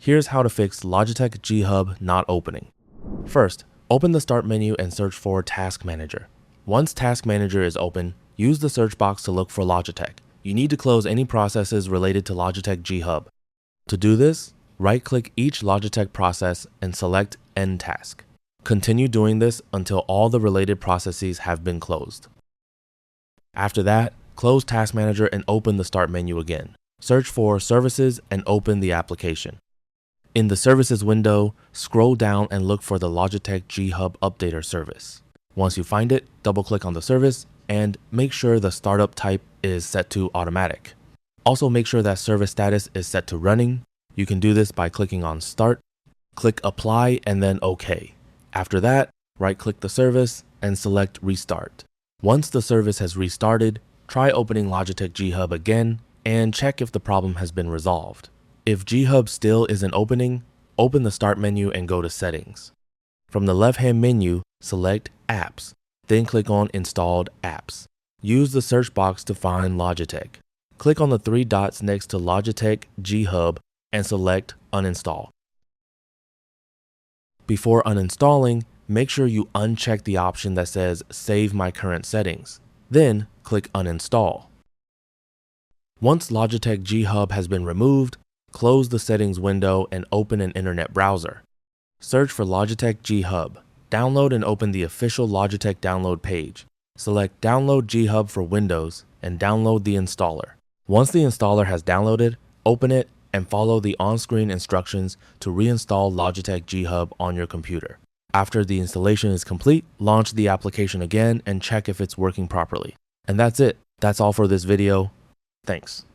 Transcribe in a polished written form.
Here's how to fix Logitech G Hub not opening. First, open the Start menu and search for Task Manager. Once Task Manager is open, use the search box to look for Logitech. You need to close any processes related to Logitech G Hub. To do this, right-click each Logitech process and select End Task. Continue doing this until all the related processes have been closed. After that, close Task Manager and open the Start menu again. Search for Services and open the application. In the Services window, scroll down and look for the Logitech G Hub Updater service. Once you find it, double-click on the service and make sure the startup type is set to automatic. Also make sure that service status is set to running. You can do this by clicking on Start, click Apply, and then OK. After that, right-click the service and select Restart. Once the service has restarted, try opening Logitech G Hub again and check if the problem has been resolved. If G Hub still isn't opening, open the Start menu and go to Settings. From the left-hand menu, select Apps, then click on Installed Apps. Use the search box to find Logitech. Click on the three dots next to Logitech G Hub and select Uninstall. Before uninstalling, make sure you uncheck the option that says Save My Current Settings. Then click Uninstall. Once Logitech G Hub has been removed, close the settings window and open an internet browser. Search for Logitech G Hub. Download and open the official Logitech download page. Select Download G Hub for Windows and download the installer. Once the installer has downloaded, open it and follow the on-screen instructions to reinstall Logitech G Hub on your computer. After the installation is complete, launch the application again and check if it's working properly. And that's it. That's all for this video. Thanks.